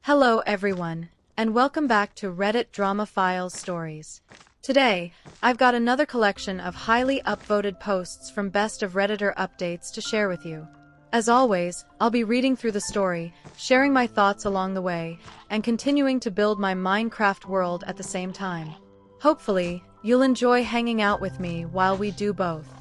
Hello everyone, and welcome back to Reddit Drama Files Stories. Today, I've got another collection of highly upvoted posts from Best of Redditor updates to share with you. As always, I'll be reading through the story, sharing my thoughts along the way, and continuing to build my Minecraft world at the same time. Hopefully, you'll enjoy hanging out with me while we do both.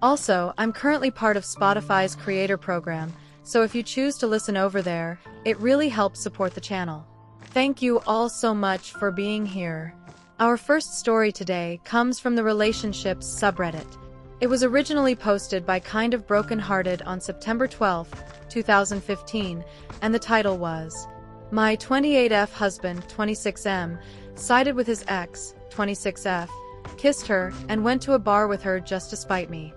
Also, I'm currently part of Spotify's creator program, so if you choose to listen over there, it really helps support the channel. Thank you all so much for being here. Our first story today comes from the Relationships subreddit. It was originally posted by Kind of Brokenhearted on September 12, 2015, and the title was, My 28F husband, 26M, sided with his ex, 26F, kissed her, and went to a bar with her just to spite me.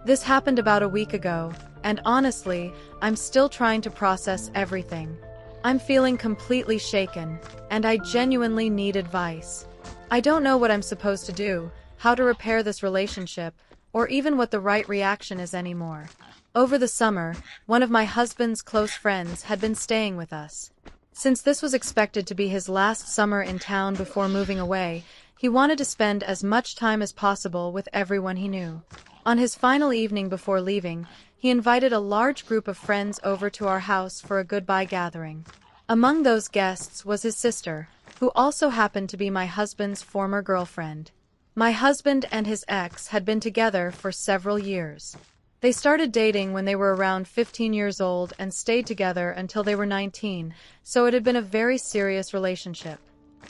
This happened about a week ago, and honestly, I'm still trying to process everything. I'm feeling completely shaken, and I genuinely need advice. I don't know what I'm supposed to do, how to repair this relationship, or even what the right reaction is anymore. Over the summer, one of my husband's close friends had been staying with us. Since this was expected to be his last summer in town before moving away, he wanted to spend as much time as possible with everyone he knew. On his final evening before leaving, he invited a large group of friends over to our house for a goodbye gathering. Among those guests was his sister, who also happened to be my husband's former girlfriend. My husband and his ex had been together for several years. They started dating when they were around 15 years old and stayed together until they were 19, so it had been a very serious relationship.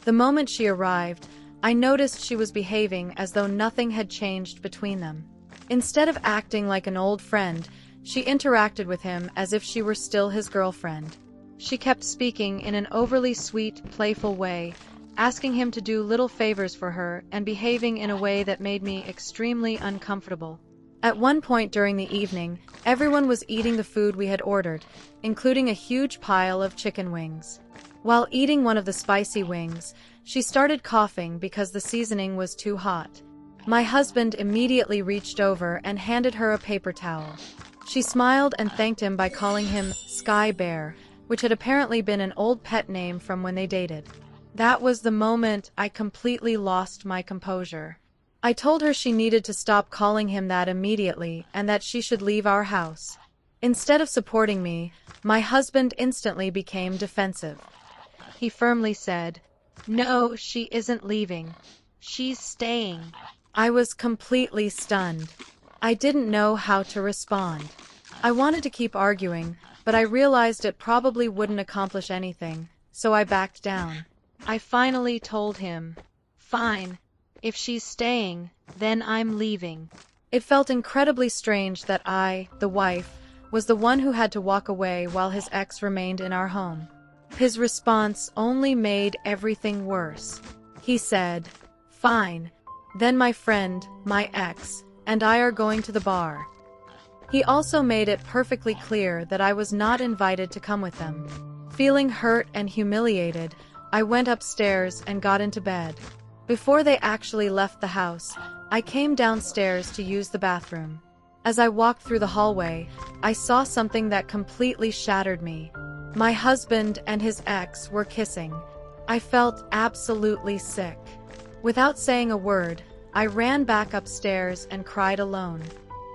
The moment she arrived, I noticed she was behaving as though nothing had changed between them. Instead of acting like an old friend, she interacted with him as if she were still his girlfriend. She kept speaking in an overly sweet, playful way, asking him to do little favors for her and behaving in a way that made me extremely uncomfortable. At one point during the evening, everyone was eating the food we had ordered, including a huge pile of chicken wings. While eating one of the spicy wings, she started coughing because the seasoning was too hot. My husband immediately reached over and handed her a paper towel. She smiled and thanked him by calling him Sky Bear, which had apparently been an old pet name from when they dated. That was the moment I completely lost my composure. I told her she needed to stop calling him that immediately and that she should leave our house. Instead of supporting me, my husband instantly became defensive. He firmly said, "No, she isn't leaving. She's staying." I was completely stunned. I didn't know how to respond. I wanted to keep arguing, but I realized it probably wouldn't accomplish anything, so I backed down. I finally told him, "Fine. If she's staying, then I'm leaving." It felt incredibly strange that I, the wife, was the one who had to walk away while his ex remained in our home. His response only made everything worse. He said, "Fine. Then my friend, my ex, and I are going to the bar." He also made it perfectly clear that I was not invited to come with them. Feeling hurt and humiliated, I went upstairs and got into bed. Before they actually left the house, I came downstairs to use the bathroom. As I walked through the hallway, I saw something that completely shattered me. My husband and his ex were kissing. I felt absolutely sick. Without saying a word, I ran back upstairs and cried alone.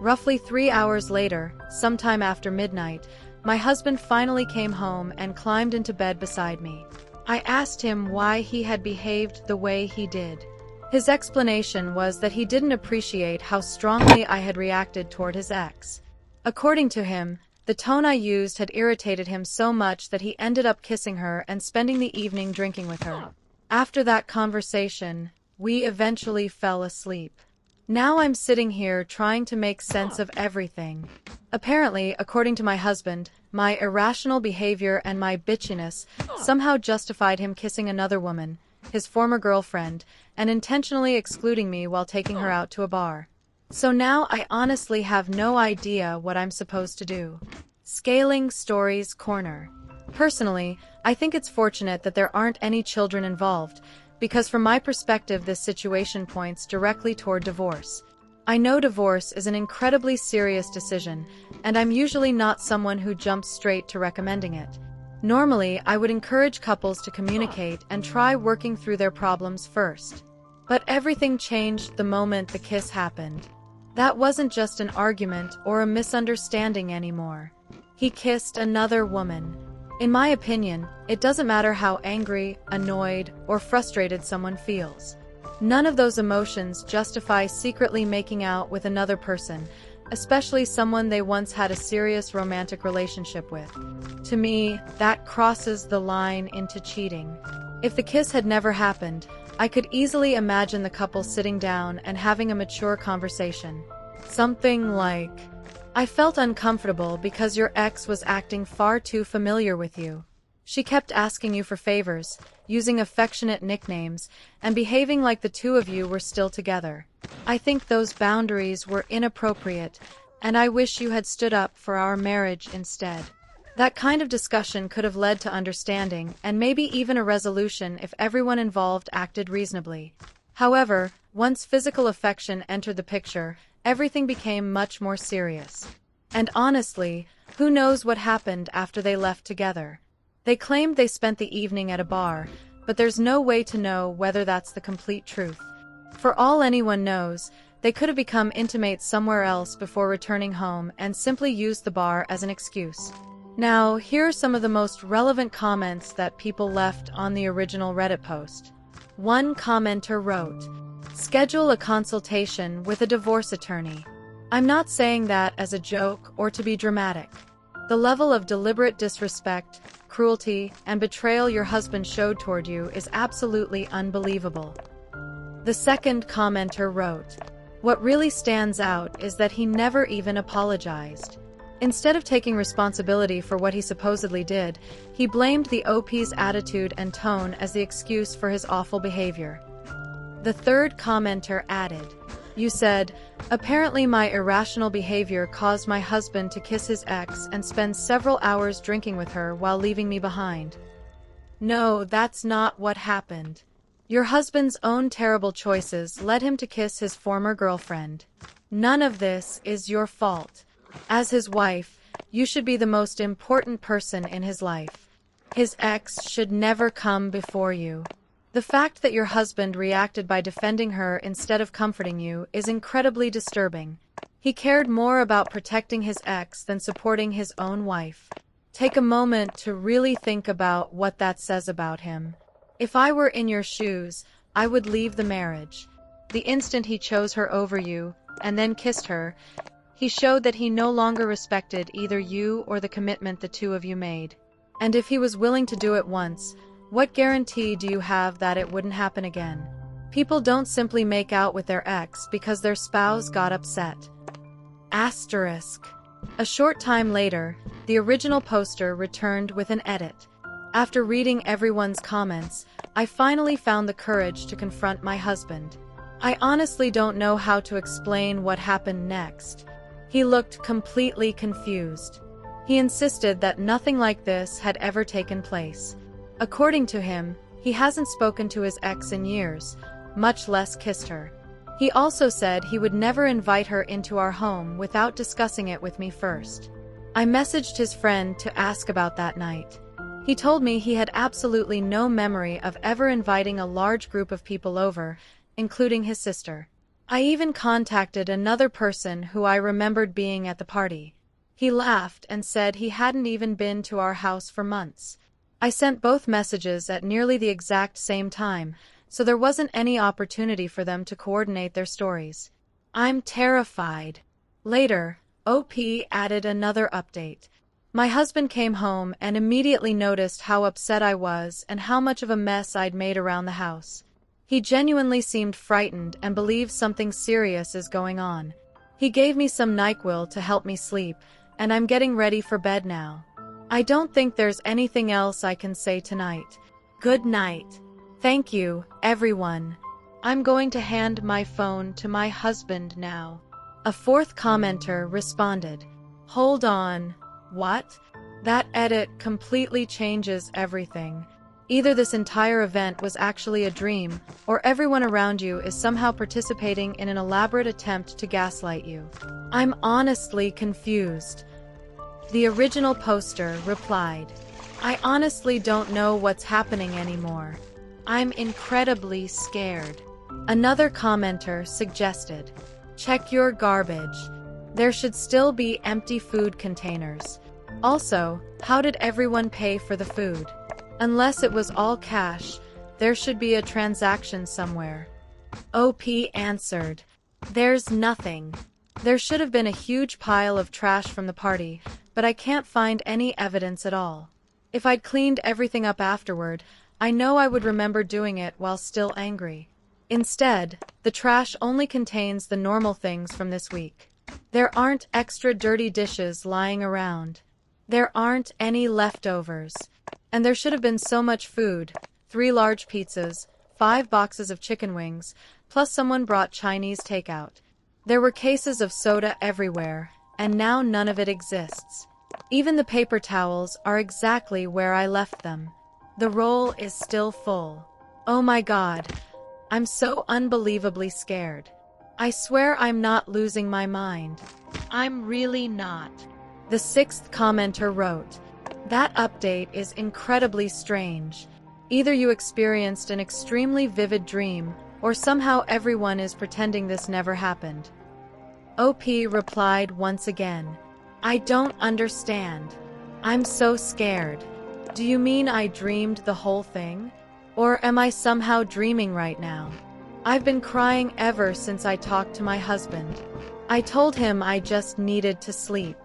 Roughly 3 hours later, sometime after midnight, my husband finally came home and climbed into bed beside me. I asked him why he had behaved the way he did. His explanation was that he didn't appreciate how strongly I had reacted toward his ex. According to him, the tone I used had irritated him so much that he ended up kissing her and spending the evening drinking with her. After that conversation, we eventually fell asleep. Now I'm sitting here trying to make sense of everything. Apparently, according to my husband, my irrational behavior and my bitchiness somehow justified him kissing another woman, his former girlfriend, and intentionally excluding me while taking her out to a bar. So now I honestly have no idea what I'm supposed to do. Scaling Stories Corner. Personally, I think it's fortunate that there aren't any children involved, because from my perspective this situation points directly toward divorce. I know divorce is an incredibly serious decision, and I'm usually not someone who jumps straight to recommending it. Normally, I would encourage couples to communicate and try working through their problems first. But everything changed the moment the kiss happened. That wasn't just an argument or a misunderstanding anymore. He kissed another woman. In my opinion, it doesn't matter how angry, annoyed, or frustrated someone feels. None of those emotions justify secretly making out with another person, especially someone they once had a serious romantic relationship with. To me, that crosses the line into cheating. If the kiss had never happened, I could easily imagine the couple sitting down and having a mature conversation. Something like, "I felt uncomfortable because your ex was acting far too familiar with you. She kept asking you for favors, using affectionate nicknames, and behaving like the two of you were still together. I think those boundaries were inappropriate, and I wish you had stood up for our marriage instead." That kind of discussion could have led to understanding and maybe even a resolution if everyone involved acted reasonably. However, once physical affection entered the picture, everything became much more serious. And honestly, who knows what happened after they left together? They claimed they spent the evening at a bar, but there's no way to know whether that's the complete truth. For all anyone knows, they could have become intimates somewhere else before returning home and simply used the bar as an excuse. Now, here are some of the most relevant comments that people left on the original Reddit post. One commenter wrote, "Schedule a consultation with a divorce attorney. I'm not saying that as a joke or to be dramatic. The level of deliberate disrespect, cruelty, and betrayal your husband showed toward you is absolutely unbelievable." The second commenter wrote, "What really stands out is that he never even apologized. Instead of taking responsibility for what he supposedly did, he blamed the OP's attitude and tone as the excuse for his awful behavior." The third commenter added, "You said, 'Apparently my irrational behavior caused my husband to kiss his ex and spend several hours drinking with her while leaving me behind.' No, that's not what happened. Your husband's own terrible choices led him to kiss his former girlfriend. None of this is your fault. As his wife, you should be the most important person in his life. His ex should never come before you. The fact that your husband reacted by defending her instead of comforting you is incredibly disturbing. He cared more about protecting his ex than supporting his own wife. Take a moment to really think about what that says about him. If I were in your shoes, I would leave the marriage. The instant he chose her over you, and then kissed her, he showed that he no longer respected either you or the commitment the two of you made. And if he was willing to do it once, what guarantee do you have that it wouldn't happen again? People don't simply make out with their ex because their spouse got upset." Asterisk. A short time later, the original poster returned with an edit. "After reading everyone's comments, I finally found the courage to confront my husband. I honestly don't know how to explain what happened next. He looked completely confused. He insisted that nothing like this had ever taken place. According to him, he hasn't spoken to his ex in years, much less kissed her. He also said he would never invite her into our home without discussing it with me first. I messaged his friend to ask about that night. He told me he had absolutely no memory of ever inviting a large group of people over, including his sister. I even contacted another person who I remembered being at the party. He laughed and said he hadn't even been to our house for months. I sent both messages at nearly the exact same time, so there wasn't any opportunity for them to coordinate their stories. I'm terrified." Later, OP added another update. "My husband came home and immediately noticed how upset I was and how much of a mess I'd made around the house. He genuinely seemed frightened and believes something serious is going on. He gave me some NyQuil to help me sleep, and I'm getting ready for bed now. I don't think there's anything else I can say tonight. Good night. Thank you, everyone. I'm going to hand my phone to my husband now." A fourth commenter responded, "Hold on. What? That edit completely changes everything. Either this entire event was actually a dream, or everyone around you is somehow participating in an elaborate attempt to gaslight you. I'm honestly confused." The original poster replied, I honestly don't know what's happening anymore. I'm incredibly scared. Another commenter suggested, check your garbage. There should still be empty food containers. Also, how did everyone pay for the food? Unless it was all cash, there should be a transaction somewhere. OP answered, there's nothing. There should have been a huge pile of trash from the party, but I can't find any evidence at all. If I'd cleaned everything up afterward, I know I would remember doing it while still angry. Instead, the trash only contains the normal things from this week. There aren't extra dirty dishes lying around. There aren't any leftovers. And there should have been so much food, 3 large pizzas, 5 boxes of chicken wings, plus someone brought Chinese takeout. There were cases of soda everywhere, and now none of it exists. Even the paper towels are exactly where I left them. The roll is still full. Oh my God, I'm so unbelievably scared. I swear I'm not losing my mind. I'm really not. The 6th commenter wrote, that update is incredibly strange. Either you experienced an extremely vivid dream, or somehow everyone is pretending this never happened. OP replied once again, I don't understand. I'm so scared. Do you mean I dreamed the whole thing? Or am I somehow dreaming right now? I've been crying ever since I talked to my husband. I told him I just needed to sleep.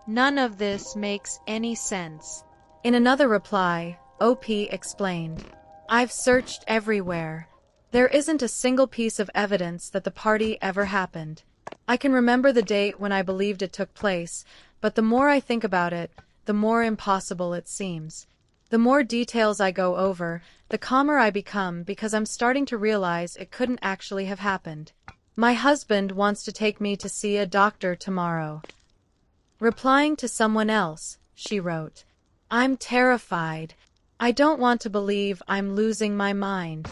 None of this makes any sense. In another reply, OP explained, I've searched everywhere. There isn't a single piece of evidence that the party ever happened. I can remember the date when I believed it took place, but the more I think about it, the more impossible it seems. The more details I go over, the calmer I become because I'm starting to realize it couldn't actually have happened. My husband wants to take me to see a doctor tomorrow. Replying to someone else, she wrote, I'm terrified. I don't want to believe I'm losing my mind.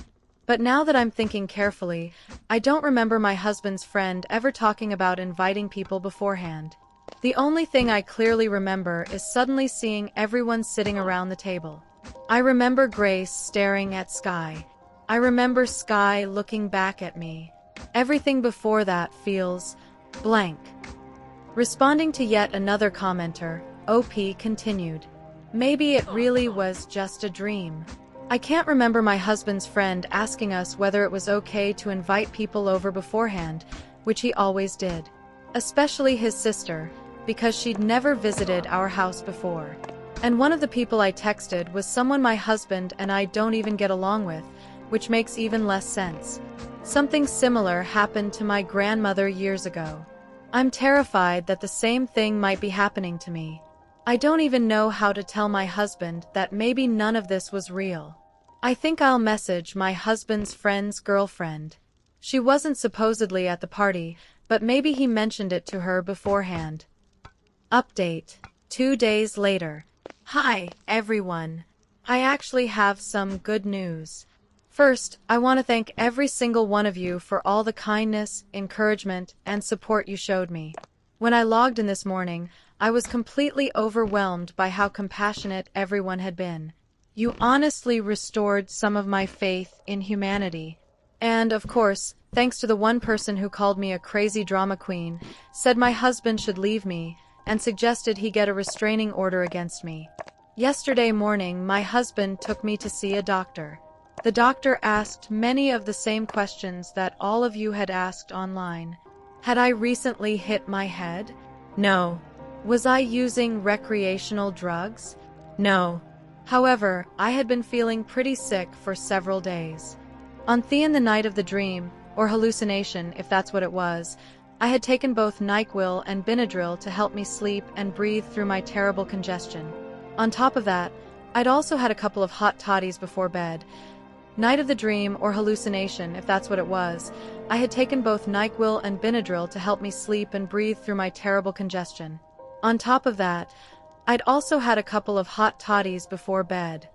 But now that I'm thinking carefully, I don't remember my husband's friend ever talking about inviting people beforehand. The only thing I clearly remember is suddenly seeing everyone sitting around the table. I remember Grace staring at Sky. I remember Sky looking back at me. Everything before that feels blank. Responding to yet another commenter, OP continued, maybe it really was just a dream. I can't remember my husband's friend asking us whether it was okay to invite people over beforehand, which he always did. Especially his sister, because she'd never visited our house before. And one of the people I texted was someone my husband and I don't even get along with, which makes even less sense. Something similar happened to my grandmother years ago. I'm terrified that the same thing might be happening to me. I don't even know how to tell my husband that maybe none of this was real. I think I'll message my husband's friend's girlfriend. She wasn't supposedly at the party, but maybe he mentioned it to her beforehand. Update. 2 days later. Hi, everyone. I actually have some good news. First, I want to thank every single one of you for all the kindness, encouragement, and support you showed me. When I logged in this morning, I was completely overwhelmed by how compassionate everyone had been. You honestly restored some of my faith in humanity. And, of course, thanks to the one person who called me a crazy drama queen, said my husband should leave me, and suggested he get a restraining order against me. Yesterday morning, my husband took me to see a doctor. The doctor asked many of the same questions that all of you had asked online. Had I recently hit my head? No. Was I using recreational drugs? No. However, I had been feeling pretty sick for several days. On the night of the dream, or hallucination if that's what it was, I had taken both NyQuil and Benadryl to help me sleep and breathe through my terrible congestion. On top of that, I'd also had a couple of hot toddies before bed. Night of the dream or hallucination if that's what it was, I had taken both NyQuil and Benadryl to help me sleep and breathe through my terrible congestion. On top of that, I'd also had a couple of hot toddies before bed.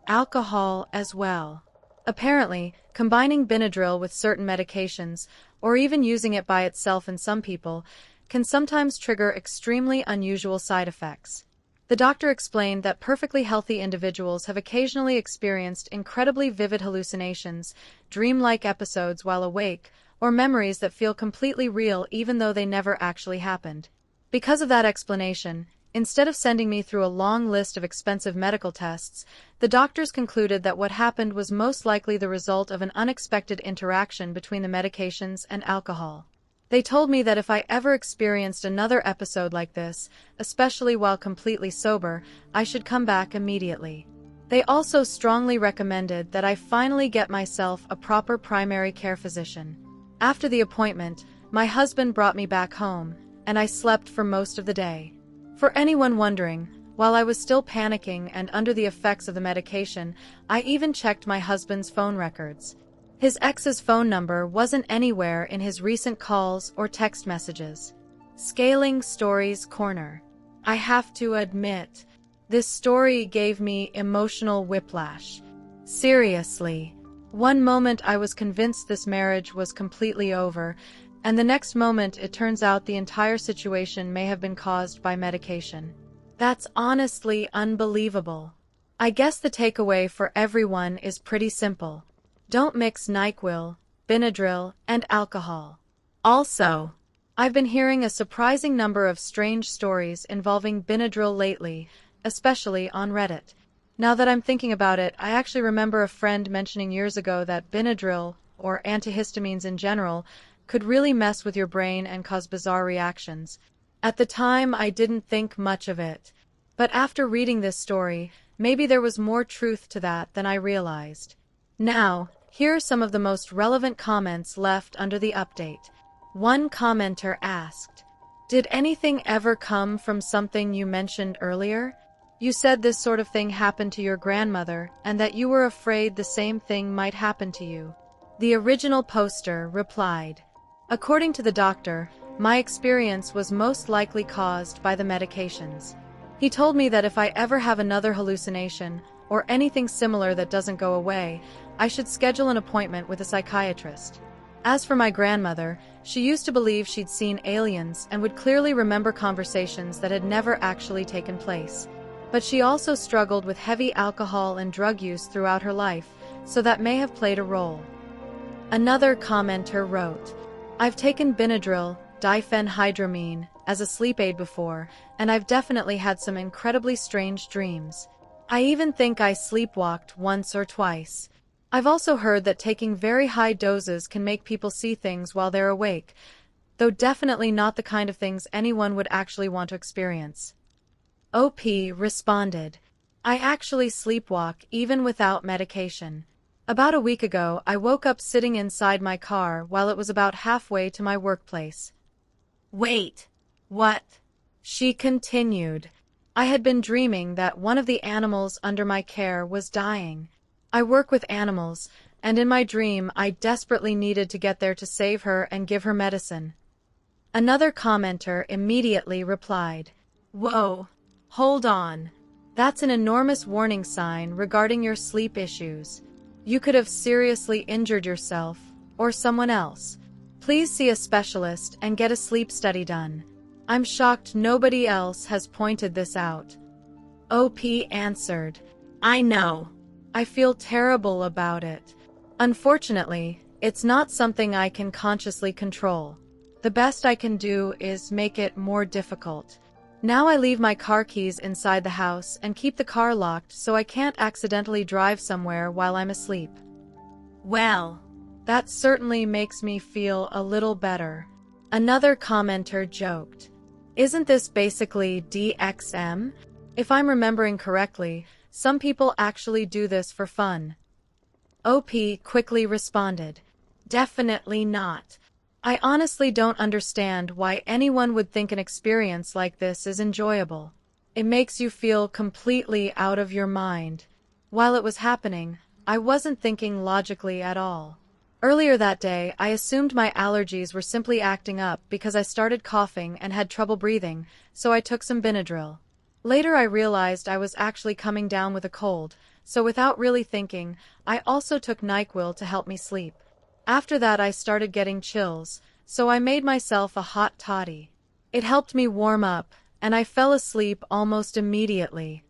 Alcohol as well. Apparently, combining Benadryl with certain medications, or even using it by itself in some people, can sometimes trigger extremely unusual side effects. The doctor explained that perfectly healthy individuals have occasionally experienced incredibly vivid hallucinations, dreamlike episodes while awake, or memories that feel completely real even though they never actually happened. Because of that explanation, instead of sending me through a long list of expensive medical tests, the doctors concluded that what happened was most likely the result of an unexpected interaction between the medications and alcohol. They told me that if I ever experienced another episode like this, especially while completely sober, I should come back immediately. They also strongly recommended that I finally get myself a proper primary care physician. After the appointment, my husband brought me back home, and I slept for most of the day. For anyone wondering, while I was still panicking and under the effects of the medication, I even checked my husband's phone records. His ex's phone number wasn't anywhere in his recent calls or text messages. Scaling Stories Corner. I have to admit, this story gave me emotional whiplash. Seriously. One moment I was convinced this marriage was completely over, and the next moment it turns out the entire situation may have been caused by medication. That's honestly unbelievable. I guess the takeaway for everyone is pretty simple. Don't mix NyQuil, Benadryl, and alcohol. Also, I've been hearing a surprising number of strange stories involving Benadryl lately, especially on Reddit. Now that I'm thinking about it, I actually remember a friend mentioning years ago that Benadryl, or antihistamines in general, could really mess with your brain and cause bizarre reactions. At the time, I didn't think much of it. But after reading this story, maybe there was more truth to that than I realized. Now, here are some of the most relevant comments left under the update. One commenter asked, "Did anything ever come from something you mentioned earlier? You said this sort of thing happened to your grandmother and that you were afraid the same thing might happen to you." The original poster replied, "According to the doctor, my experience was most likely caused by the medications. He told me that if I ever have another hallucination, or anything similar that doesn't go away, I should schedule an appointment with a psychiatrist. As for my grandmother, she used to believe she'd seen aliens and would clearly remember conversations that had never actually taken place. But she also struggled with heavy alcohol and drug use throughout her life, so that may have played a role." Another commenter wrote, "I've taken Benadryl, diphenhydramine, as a sleep aid before, and I've definitely had some incredibly strange dreams. I even think I sleepwalked once or twice. I've also heard that taking very high doses can make people see things while they're awake, though definitely not the kind of things anyone would actually want to experience." OP responded, "I actually sleepwalk even without medication. About a week ago, I woke up sitting inside my car while it was about halfway to my workplace." "Wait, what?" she continued. "I had been dreaming that one of the animals under my care was dying. I work with animals, and in my dream I desperately needed to get there to save her and give her medicine." Another commenter immediately replied, "Whoa, hold on. That's an enormous warning sign regarding your sleep issues. You could have seriously injured yourself, or someone else. Please see a specialist and get a sleep study done. I'm shocked nobody else has pointed this out." OP answered, "I know. I feel terrible about it. Unfortunately, it's not something I can consciously control. The best I can do is make it more difficult. Now I leave my car keys inside the house and keep the car locked so I can't accidentally drive somewhere while I'm asleep." "Well, that certainly makes me feel a little better." Another commenter joked, "Isn't this basically DXM? If I'm remembering correctly, some people actually do this for fun." OP quickly responded, "Definitely not. I honestly don't understand why anyone would think an experience like this is enjoyable. It makes you feel completely out of your mind. While it was happening, I wasn't thinking logically at all. Earlier that day, I assumed my allergies were simply acting up because I started coughing and had trouble breathing, so I took some Benadryl. Later I realized I was actually coming down with a cold, so without really thinking, I also took NyQuil to help me sleep. After that I started getting chills, so I made myself a hot toddy. It helped me warm up, and I fell asleep almost immediately.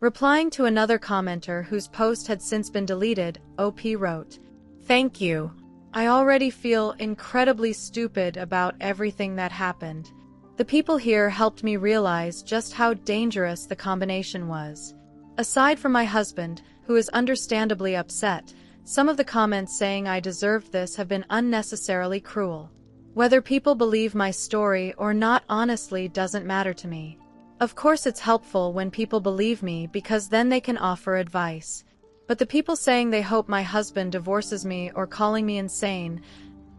Replying to another commenter whose post had since been deleted, OP wrote, "Thank you. I already feel incredibly stupid about everything that happened. The people here helped me realize just how dangerous the combination was." Aside from my husband, who is understandably upset, some of the comments saying I deserved this have been unnecessarily cruel. Whether people believe my story or not honestly doesn't matter to me. Of course it's helpful when people believe me because then they can offer advice. But the people saying they hope my husband divorces me or calling me insane,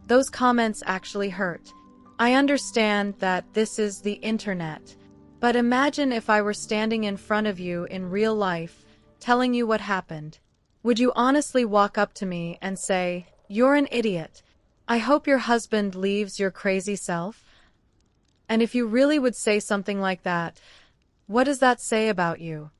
those comments actually hurt. I understand that this is the internet. But imagine if I were standing in front of you in real life, telling you what happened. Would you honestly walk up to me and say, "You're an idiot. I hope your husband leaves your crazy self"? And if you really would say something like that, what does that say about you?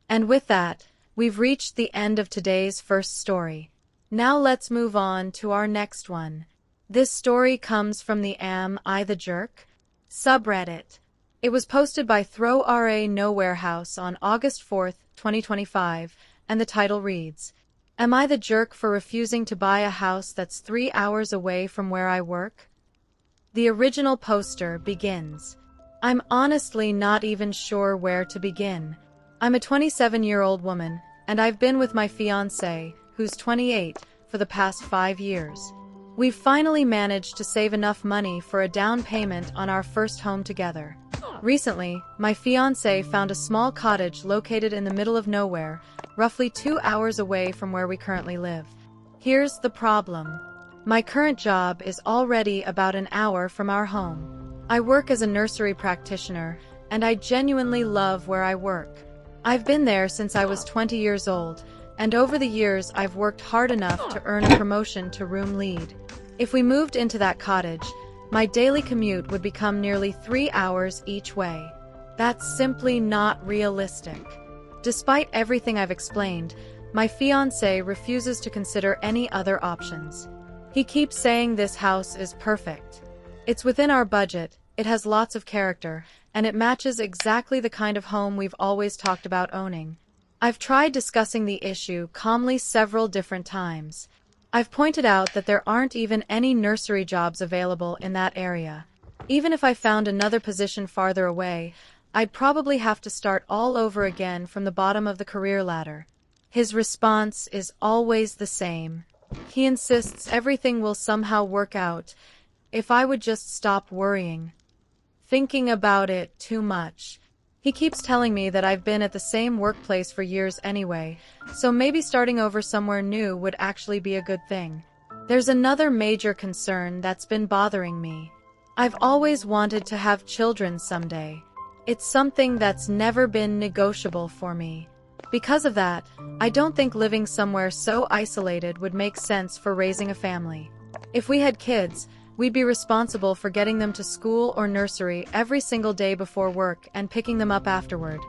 And with that, we've reached the end of today's first story. Now let's move on to our next one. This story comes from the Am I the Jerk subreddit. It was posted by Throw RA Nowhere House on August 4th, 2025, and the title reads, "Am I the jerk for refusing to buy a house that's 3 hours away from where I work?" The original poster begins, "I'm honestly not even sure where to begin. I'm a 27-year-old woman, and I've been with my fiancé, who's 28, for the past 5 years. We've finally managed to save enough money for a down payment on our first home together. Recently, my fiancé found a small cottage located in the middle of nowhere, roughly 2 hours away from where we currently live. Here's the problem. My current job is already about an hour from our home. I work as a nursery practitioner, and I genuinely love where I work. I've been there since I was 20 years old, and over the years I've worked hard enough to earn a promotion to room lead. If we moved into that cottage, my daily commute would become nearly 3 hours each way. That's simply not realistic. Despite everything I've explained, my fiancé refuses to consider any other options. He keeps saying this house is perfect. It's within our budget, it has lots of character, and it matches exactly the kind of home we've always talked about owning. I've tried discussing the issue calmly several different times. I've pointed out that there aren't even any nursery jobs available in that area. Even if I found another position farther away, I'd probably have to start all over again from the bottom of the career ladder. His response is always the same. He insists everything will somehow work out if I would just stop worrying, thinking about it too much. He keeps telling me that I've been at the same workplace for years anyway, so maybe starting over somewhere new would actually be a good thing. There's another major concern that's been bothering me. I've always wanted to have children someday. It's something that's never been negotiable for me. Because of that, I don't think living somewhere so isolated would make sense for raising a family. If we had kids, we'd be responsible for getting them to school or nursery every single day before work and picking them up afterward.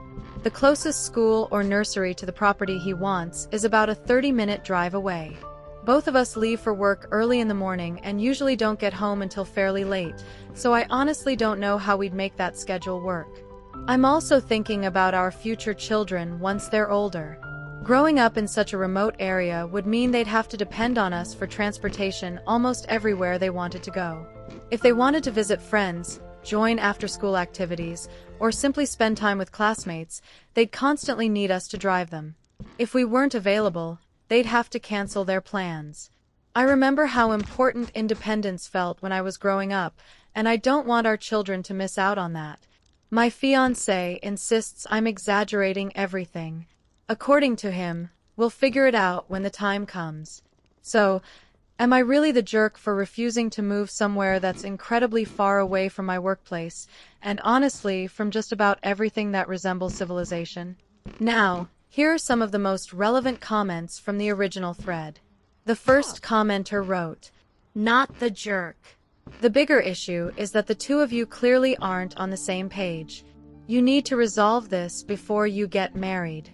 The closest school or nursery to the property he wants is about a 30-minute drive away. Both of us leave for work early in the morning and usually don't get home until fairly late, so I honestly don't know how we'd make that schedule work. I'm also thinking about our future children once they're older. Growing up in such a remote area would mean they'd have to depend on us for transportation almost everywhere they wanted to go. If they wanted to visit friends, join after-school activities, or simply spend time with classmates, they'd constantly need us to drive them. If we weren't available, they'd have to cancel their plans. I remember how important independence felt when I was growing up, and I don't want our children to miss out on that. My fiancé insists I'm exaggerating everything. According to him, we'll figure it out when the time comes. So, am I really the jerk for refusing to move somewhere that's incredibly far away from my workplace, and honestly, from just about everything that resembles civilization? Now, here are some of the most relevant comments from the original thread. The first commenter wrote, "Not the jerk. The bigger issue is that the two of you clearly aren't on the same page. You need to resolve this before you get married."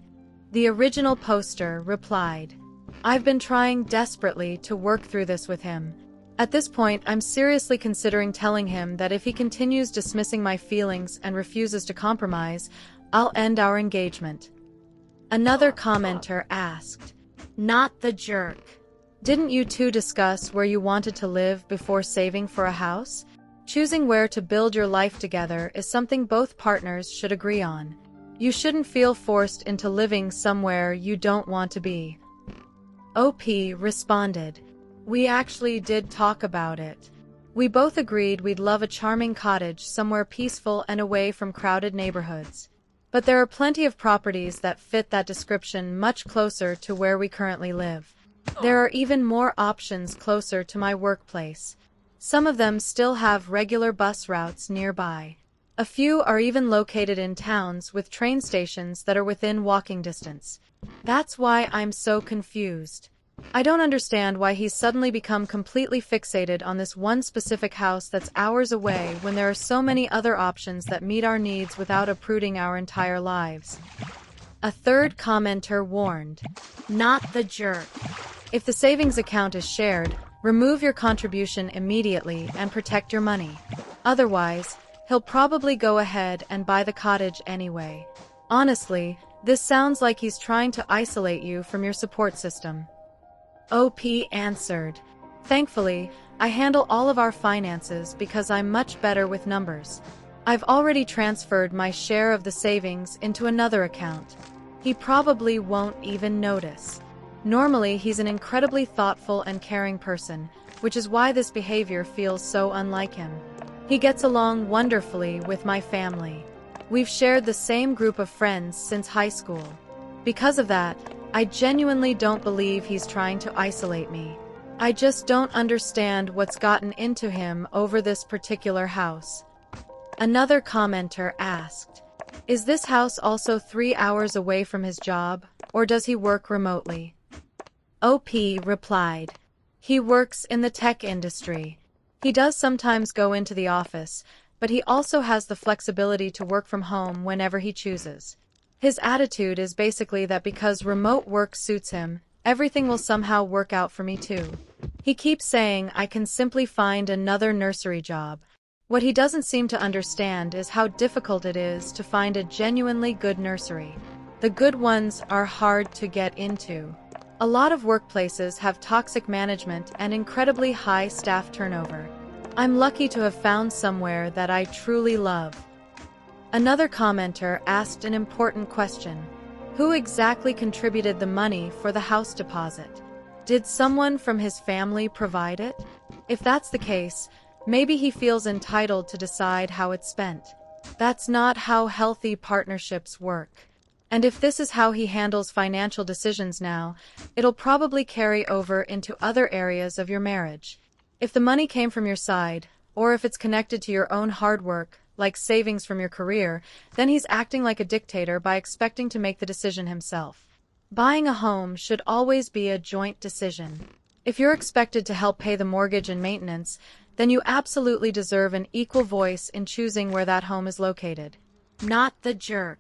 The original poster replied, "I've been trying desperately to work through this with him. At this point, I'm seriously considering telling him that if he continues dismissing my feelings and refuses to compromise, I'll end our engagement. Another commenter asked, "Not the jerk. Didn't you two discuss where you wanted to live before saving for a house? Choosing where to build your life together is something both partners should agree on. You shouldn't feel forced into living somewhere you don't want to be." OP responded, "We actually did talk about it. We both agreed we'd love a charming cottage somewhere peaceful and away from crowded neighborhoods. But there are plenty of properties that fit that description much closer to where we currently live. There are even more options closer to my workplace. Some of them still have regular bus routes nearby. A few are even located in towns with train stations that are within walking distance. That's why I'm so confused. I don't understand why he's suddenly become completely fixated on this one specific house that's hours away when there are so many other options that meet our needs without uprooting our entire lives." A third commenter warned, "Not the jerk. If the savings account is shared, remove your contribution immediately and protect your money. Otherwise, he'll probably go ahead and buy the cottage anyway. Honestly, this sounds like he's trying to isolate you from your support system." OP answered, "Thankfully, I handle all of our finances because I'm much better with numbers. I've already transferred my share of the savings into another account. He probably won't even notice. Normally, he's an incredibly thoughtful and caring person, which is why this behavior feels so unlike him. He gets along wonderfully with my family. We've shared the same group of friends since high school. Because of that, I genuinely don't believe he's trying to isolate me. I just don't understand what's gotten into him over this particular house." Another commenter asked, "Is this house also 3 hours away from his job, or does he work remotely?" OP replied, "He works in the tech industry. He does sometimes go into the office, but he also has the flexibility to work from home whenever he chooses. His attitude is basically that because remote work suits him, everything will somehow work out for me too. He keeps saying I can simply find another nursery job. What he doesn't seem to understand is how difficult it is to find a genuinely good nursery. The good ones are hard to get into. A lot of workplaces have toxic management and incredibly high staff turnover. I'm lucky to have found somewhere that I truly love." Another commenter asked an important question. Who exactly contributed the money for the house deposit? Did someone from his family provide it? If that's the case, maybe he feels entitled to decide how it's spent. That's not how healthy partnerships work. And if this is how he handles financial decisions now, it'll probably carry over into other areas of your marriage. If the money came from your side, or if it's connected to your own hard work, like savings from your career, then he's acting like a dictator by expecting to make the decision himself. Buying a home should always be a joint decision. If you're expected to help pay the mortgage and maintenance, then you absolutely deserve an equal voice in choosing where that home is located. Not the jerk.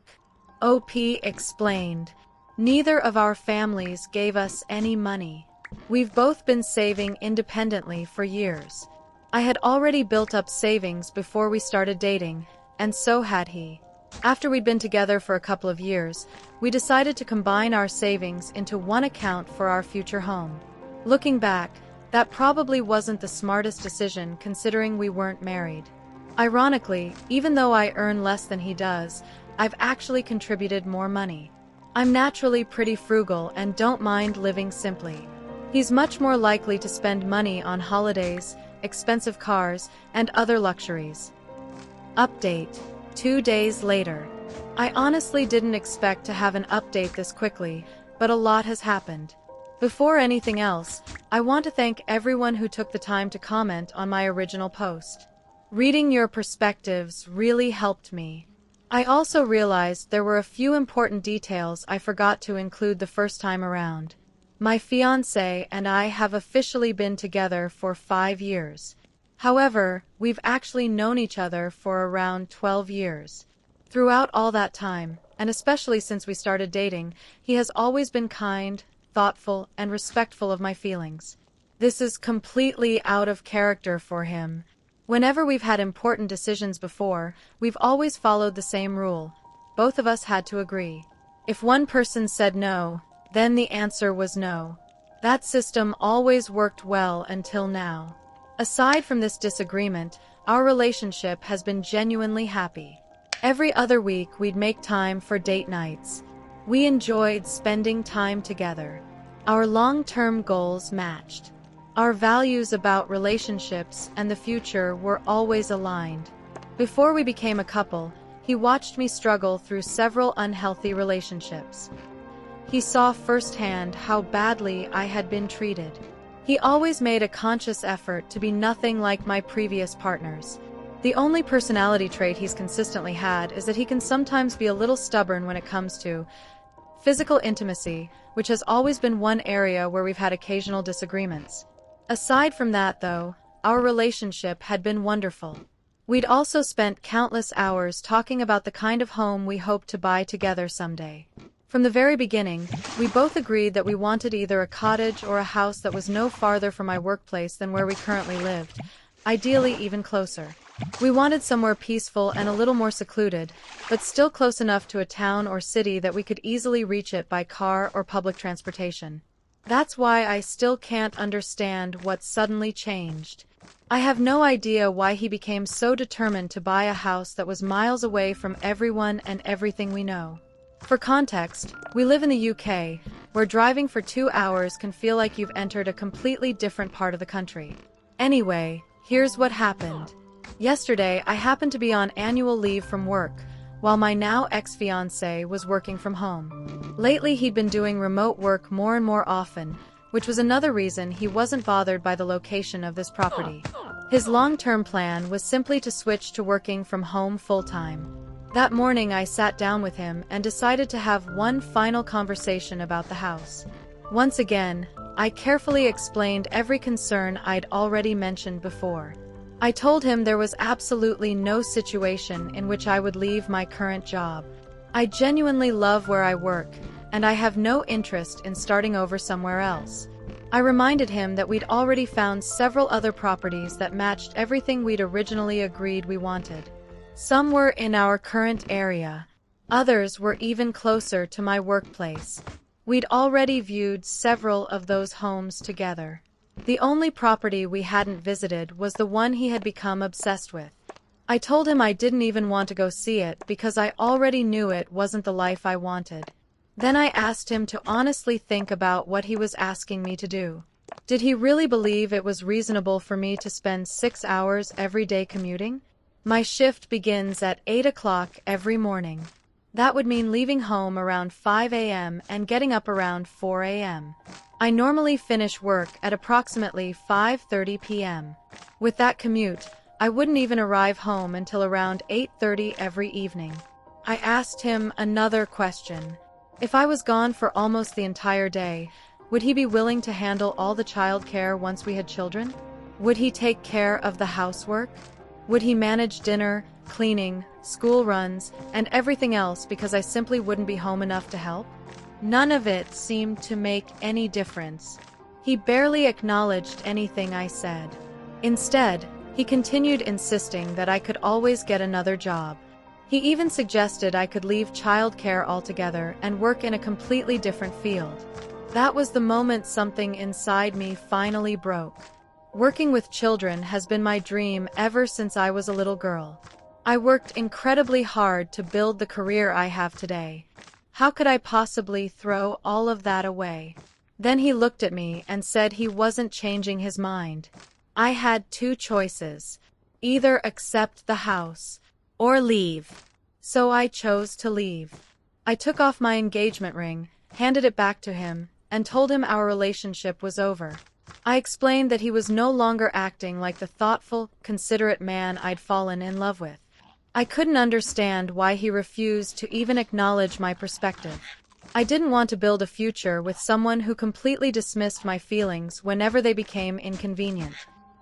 OP explained, "Neither of our families gave us any money. We've both been saving independently for years. I had already built up savings before we started dating, and so had he. After we'd been together for a couple of years, we decided to combine our savings into one account for our future home. Looking back, that probably wasn't the smartest decision considering we weren't married. Ironically, even though I earn less than he does, I've actually contributed more money. I'm naturally pretty frugal and don't mind living simply. He's much more likely to spend money on holidays, expensive cars, and other luxuries." Update: 2 days later. I honestly didn't expect to have an update this quickly, but a lot has happened. Before anything else, I want to thank everyone who took the time to comment on my original post. Reading your perspectives really helped me. I also realized there were a few important details I forgot to include the first time around. My fiancé and I have officially been together for 5 years. However, we've actually known each other for around 12 years. Throughout all that time, and especially since we started dating, he has always been kind, thoughtful, and respectful of my feelings. This is completely out of character for him. Whenever we've had important decisions before, we've always followed the same rule. Both of us had to agree. If one person said no, then the answer was no. That system always worked well until now. Aside from this disagreement, our relationship has been genuinely happy. Every other week we'd make time for date nights. We enjoyed spending time together. Our long-term goals matched. Our values about relationships and the future were always aligned. Before we became a couple, he watched me struggle through several unhealthy relationships. He saw firsthand how badly I had been treated. He always made a conscious effort to be nothing like my previous partners. The only personality trait he's consistently had is that he can sometimes be a little stubborn when it comes to physical intimacy, which has always been one area where we've had occasional disagreements. Aside from that, though, our relationship had been wonderful. We'd also spent countless hours talking about the kind of home we hoped to buy together someday. From the very beginning, we both agreed that we wanted either a cottage or a house that was no farther from my workplace than where we currently lived, ideally even closer. We wanted somewhere peaceful and a little more secluded, but still close enough to a town or city that we could easily reach it by car or public transportation. That's why I still can't understand what suddenly changed. I have no idea why he became so determined to buy a house that was miles away from everyone and everything we know. For context, we live in the UK, where driving for 2 hours can feel like you've entered a completely different part of the country. Anyway, here's what happened. Yesterday, I happened to be on annual leave from work, while my now ex-fiancé was working from home. Lately, he'd been doing remote work more and more often, which was another reason he wasn't bothered by the location of this property. His long-term plan was simply to switch to working from home full-time. That morning, I sat down with him and decided to have one final conversation about the house. Once again, I carefully explained every concern I'd already mentioned before. I told him there was absolutely no situation in which I would leave my current job. I genuinely love where I work, and I have no interest in starting over somewhere else. I reminded him that we'd already found several other properties that matched everything we'd originally agreed we wanted. Some were in our current area. Others were even closer to my workplace. We'd already viewed several of those homes together. The only property we hadn't visited was the one he had become obsessed with. I told him I didn't even want to go see it because I already knew it wasn't the life I wanted. Then I asked him to honestly think about what he was asking me to do. Did he really believe it was reasonable for me to spend 6 hours every day commuting? My shift begins at 8 o'clock every morning. That would mean leaving home around 5 a.m. and getting up around 4 a.m. I normally finish work at approximately 5:30 p.m. With that commute, I wouldn't even arrive home until around 8:30 every evening. I asked him another question. If I was gone for almost the entire day, would he be willing to handle all the childcare once we had children? Would he take care of the housework? Would he manage dinner, cleaning, school runs, and everything else because I simply wouldn't be home enough to help? None of it seemed to make any difference. He barely acknowledged anything I said. Instead, he continued insisting that I could always get another job. He even suggested I could leave childcare altogether and work in a completely different field. That was the moment something inside me finally broke. Working with children has been my dream ever since I was a little girl. I worked incredibly hard to build the career I have today. How could I possibly throw all of that away? Then he looked at me and said he wasn't changing his mind. I had 2 choices: either accept the house or leave. So I chose to leave. I took off my engagement ring, handed it back to him, and told him our relationship was over. I explained that he was no longer acting like the thoughtful, considerate man I'd fallen in love with. I couldn't understand why he refused to even acknowledge my perspective. I didn't want to build a future with someone who completely dismissed my feelings whenever they became inconvenient.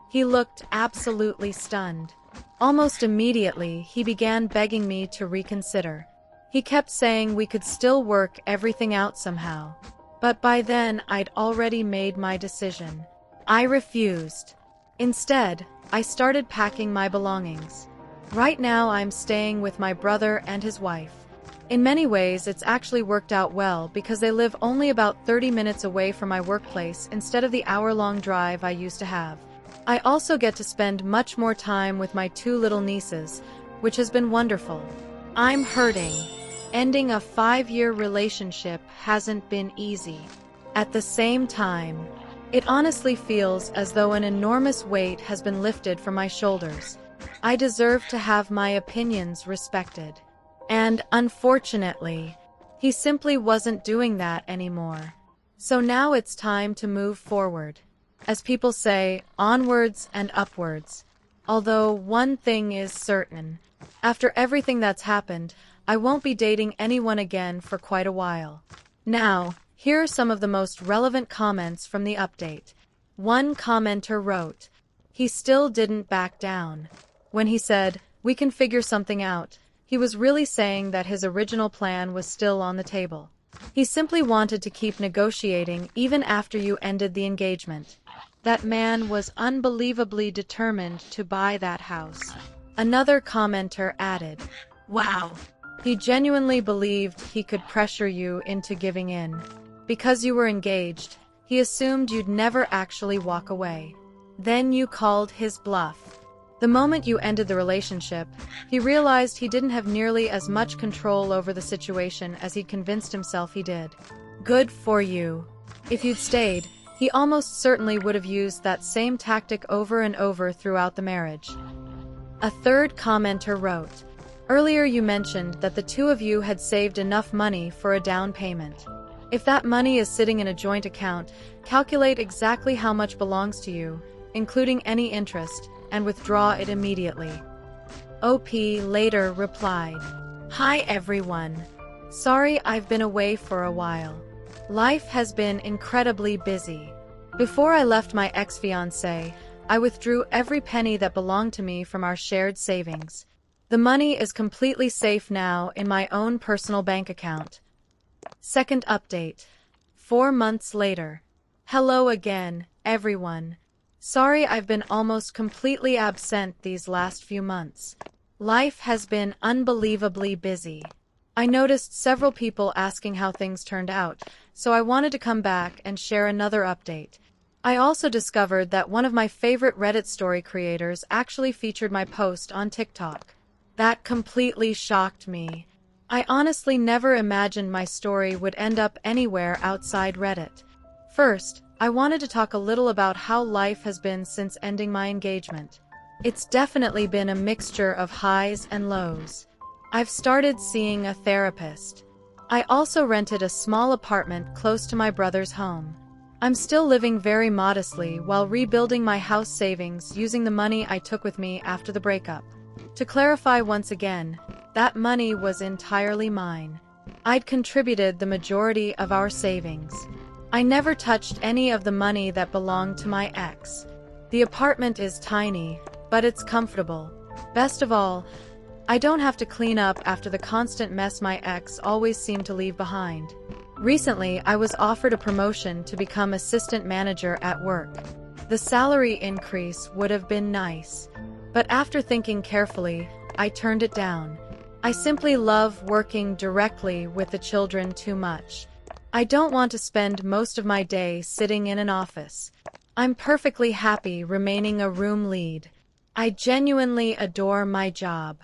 He looked absolutely stunned. Almost immediately, he began begging me to reconsider. He kept saying we could still work everything out somehow. But by then, I'd already made my decision. I refused. Instead, I started packing my belongings. Right now I'm staying with my brother and his wife. In many ways, it's actually worked out well because they live only about 30 minutes away from my workplace instead of the hour-long drive I used to have. I also get to spend much more time with my 2 little nieces, which has been wonderful. I'm hurting. Ending a 5-year relationship hasn't been easy. At the same time, it honestly feels as though an enormous weight has been lifted from my shoulders. I deserve to have my opinions respected. And, unfortunately, he simply wasn't doing that anymore. So now it's time to move forward. As people say, onwards and upwards. Although one thing is certain. After everything that's happened, I won't be dating anyone again for quite a while. Now, here are some of the most relevant comments from the update. One commenter wrote, "He still didn't back down." When he said, "We can figure something out," he was really saying that his original plan was still on the table. He simply wanted to keep negotiating even after you ended the engagement. That man was unbelievably determined to buy that house. Another commenter added, "Wow. He genuinely believed he could pressure you into giving in. Because you were engaged, he assumed you'd never actually walk away. Then you called his bluff. The moment you ended the relationship, he realized he didn't have nearly as much control over the situation as he'd convinced himself he did. Good for you. If you'd stayed, he almost certainly would have used that same tactic over and over throughout the marriage." A third commenter wrote, "Earlier you mentioned that the 2 of you had saved enough money for a down payment. If that money is sitting in a joint account, calculate exactly how much belongs to you, including any interest, and withdraw it immediately." OP later replied, "Hi everyone. Sorry I've been away for a while. Life has been incredibly busy. Before I left my ex-fiancé, I withdrew every penny that belonged to me from our shared savings. The money is completely safe now in my own personal bank account." Second update. 4 months later. Hello again, everyone. Sorry I've been almost completely absent these last few months. Life has been unbelievably busy. I noticed several people asking how things turned out, so I wanted to come back and share another update. I also discovered that one of my favorite Reddit story creators actually featured my post on TikTok. That completely shocked me. I honestly never imagined my story would end up anywhere outside Reddit. First, I wanted to talk a little about how life has been since ending my engagement. It's definitely been a mixture of highs and lows. I've started seeing a therapist. I also rented a small apartment close to my brother's home. I'm still living very modestly while rebuilding my house savings using the money I took with me after the breakup. To clarify once again, that money was entirely mine. I'd contributed the majority of our savings. I never touched any of the money that belonged to my ex. The apartment is tiny, but it's comfortable. Best of all, I don't have to clean up after the constant mess my ex always seemed to leave behind. Recently, I was offered a promotion to become assistant manager at work. The salary increase would have been nice. But after thinking carefully, I turned it down. I simply love working directly with the children too much. I don't want to spend most of my day sitting in an office. I'm perfectly happy remaining a room lead. I genuinely adore my job.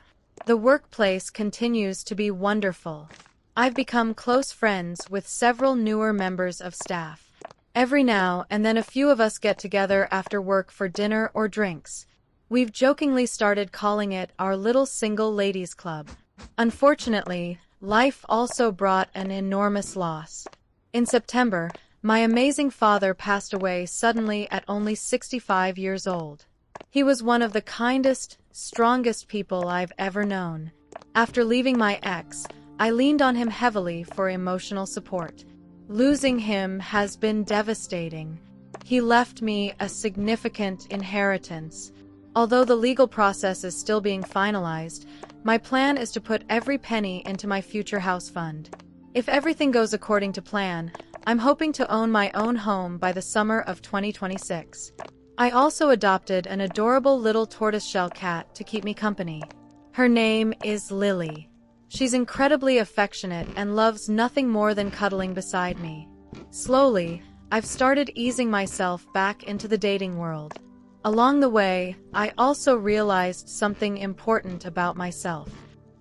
The workplace continues to be wonderful. I've become close friends with several newer members of staff. Every now and then a few of us get together after work for dinner or drinks. We've jokingly started calling it our little single ladies club. Unfortunately, life also brought an enormous loss. In September, my amazing father passed away suddenly at only 65 years old. He was one of the kindest, strongest people I've ever known. After leaving my ex, I leaned on him heavily for emotional support. Losing him has been devastating. He left me a significant inheritance. Although the legal process is still being finalized, my plan is to put every penny into my future house fund. If everything goes according to plan, I'm hoping to own my own home by the summer of 2026. I also adopted an adorable little tortoiseshell cat to keep me company. Her name is Lily. She's incredibly affectionate and loves nothing more than cuddling beside me. Slowly, I've started easing myself back into the dating world. Along the way, I also realized something important about myself.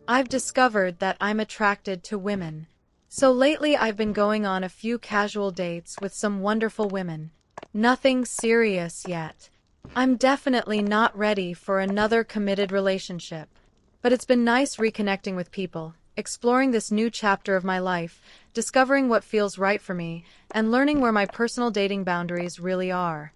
I've discovered that I'm attracted to women. So lately I've been going on a few casual dates with some wonderful women. Nothing serious yet. I'm definitely not ready for another committed relationship. But it's been nice reconnecting with people, exploring this new chapter of my life, discovering what feels right for me, and learning where my personal dating boundaries really are.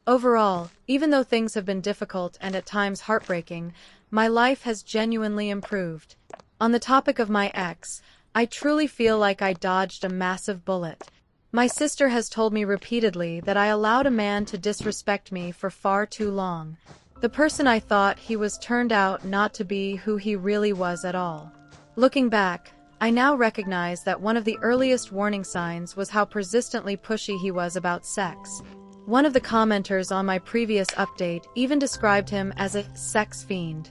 Overall, even though things have been difficult and at times heartbreaking, my life has genuinely improved. On the topic of my ex, I truly feel like I dodged a massive bullet. My sister has told me repeatedly that I allowed a man to disrespect me for far too long. The person I thought he was turned out not to be who he really was at all. Looking back, I now recognize that one of the earliest warning signs was how persistently pushy he was about sex. One of the commenters on my previous update even described him as a sex fiend.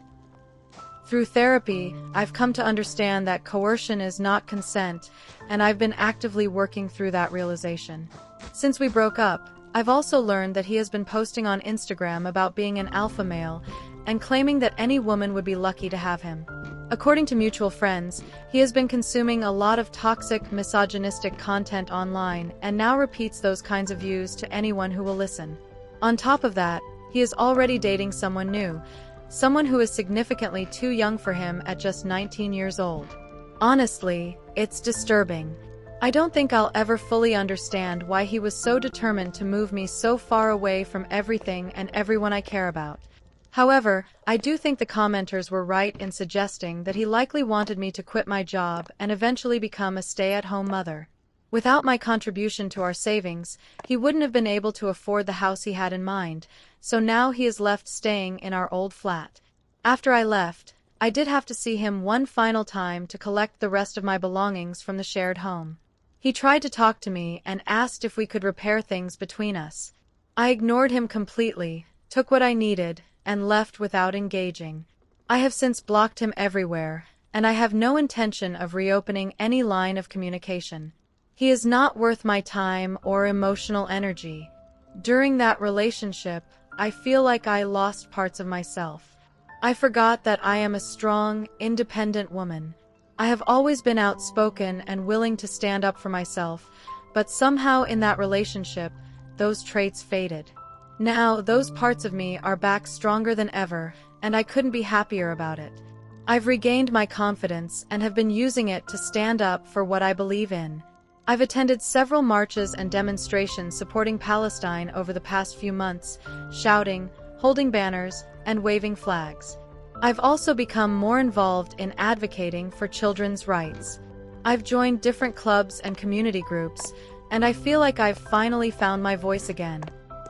Through therapy, I've come to understand that coercion is not consent, and I've been actively working through that realization. Since we broke up, I've also learned that he has been posting on Instagram about being an alpha male and claiming that any woman would be lucky to have him. According to mutual friends, he has been consuming a lot of toxic, misogynistic content online and now repeats those kinds of views to anyone who will listen. On top of that, he is already dating someone new, someone who is significantly too young for him at just 19 years old. Honestly, it's disturbing. I don't think I'll ever fully understand why he was so determined to move me so far away from everything and everyone I care about. However, I do think the commenters were right in suggesting that he likely wanted me to quit my job and eventually become a stay-at-home mother. Without my contribution to our savings, he wouldn't have been able to afford the house he had in mind, so now he is left staying in our old flat. After I left, I did have to see him one final time to collect the rest of my belongings from the shared home. He tried to talk to me and asked if we could repair things between us. I ignored him completely, took what I needed, and left without engaging. I have since blocked him everywhere, and I have no intention of reopening any line of communication. He is not worth my time or emotional energy. During that relationship, I feel like I lost parts of myself. I forgot that I am a strong, independent woman. I have always been outspoken and willing to stand up for myself, but somehow in that relationship, those traits faded. Now, those parts of me are back stronger than ever, and I couldn't be happier about it. I've regained my confidence and have been using it to stand up for what I believe in. I've attended several marches and demonstrations supporting Palestine over the past few months, shouting, holding banners, and waving flags. I've also become more involved in advocating for children's rights. I've joined different clubs and community groups, and I feel like I've finally found my voice again.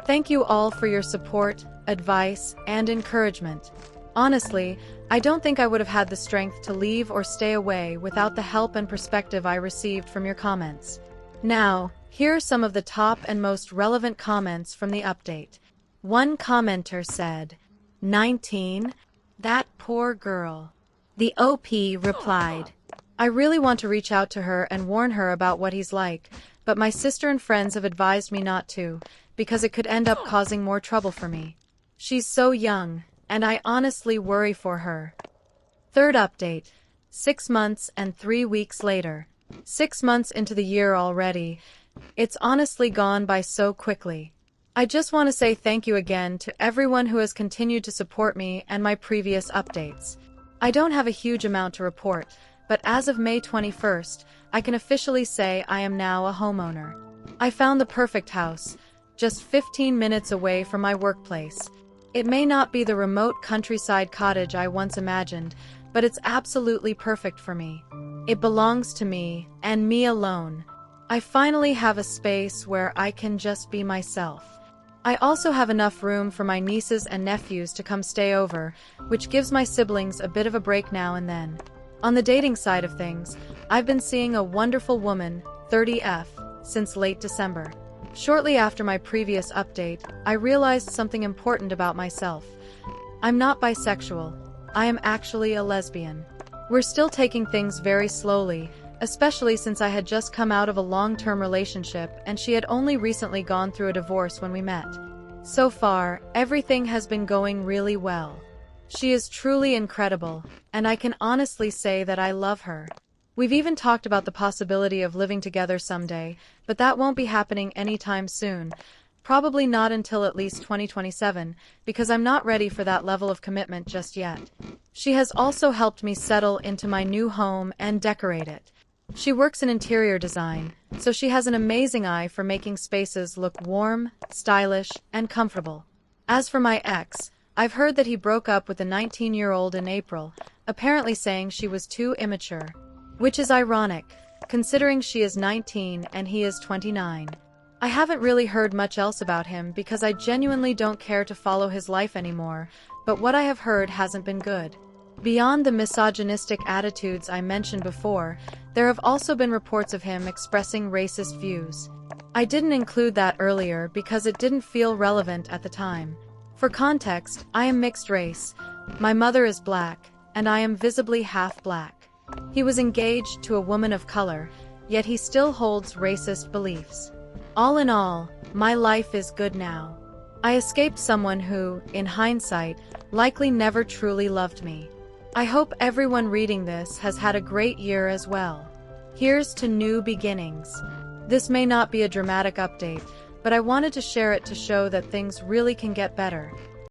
Thank you all for your support, advice, and encouragement. Honestly, I don't think I would have had the strength to leave or stay away without the help and perspective I received from your comments. Now, here are some of the top and most relevant comments from the update. One commenter said, 19? That poor girl. The OP replied, I really want to reach out to her and warn her about what he's like, but my sister and friends have advised me not to, because it could end up causing more trouble for me. She's so young, and I honestly worry for her. Third update. 6 months and 3 weeks later. 6 months into the year already. It's honestly gone by so quickly. I just want to say thank you again to everyone who has continued to support me and my previous updates. I don't have a huge amount to report, but as of May 21st, I can officially say I am now a homeowner. I found the perfect house, just 15 minutes away from my workplace. It may not be the remote countryside cottage I once imagined, but it's absolutely perfect for me. It belongs to me, and me alone. I finally have a space where I can just be myself. I also have enough room for my nieces and nephews to come stay over, which gives my siblings a bit of a break now and then. On the dating side of things, I've been seeing a wonderful woman, 30F, since late December. Shortly after my previous update, I realized something important about myself. I'm not bisexual. I am actually a lesbian. We're still taking things very slowly, especially since I had just come out of a long-term relationship and she had only recently gone through a divorce when we met. So far, everything has been going really well. She is truly incredible, and I can honestly say that I love her. We've even talked about the possibility of living together someday, but that won't be happening anytime soon. Probably not until at least 2027, because I'm not ready for that level of commitment just yet. She has also helped me settle into my new home and decorate it. She works in interior design, so she has an amazing eye for making spaces look warm, stylish, and comfortable. As for my ex, I've heard that he broke up with a 19-year-old in April, apparently saying she was too immature. Which is ironic, considering she is 19 and he is 29. I haven't really heard much else about him because I genuinely don't care to follow his life anymore, but what I have heard hasn't been good. Beyond the misogynistic attitudes I mentioned before, there have also been reports of him expressing racist views. I didn't include that earlier because it didn't feel relevant at the time. For context, I am mixed race. My mother is black, and I am visibly half black. He was engaged to a woman of color, yet he still holds racist beliefs. All in all, my life is good now. I escaped someone who, in hindsight, likely never truly loved me. I hope everyone reading this has had a great year as well. Here's to new beginnings. This may not be a dramatic update, but I wanted to share it to show that things really can get better.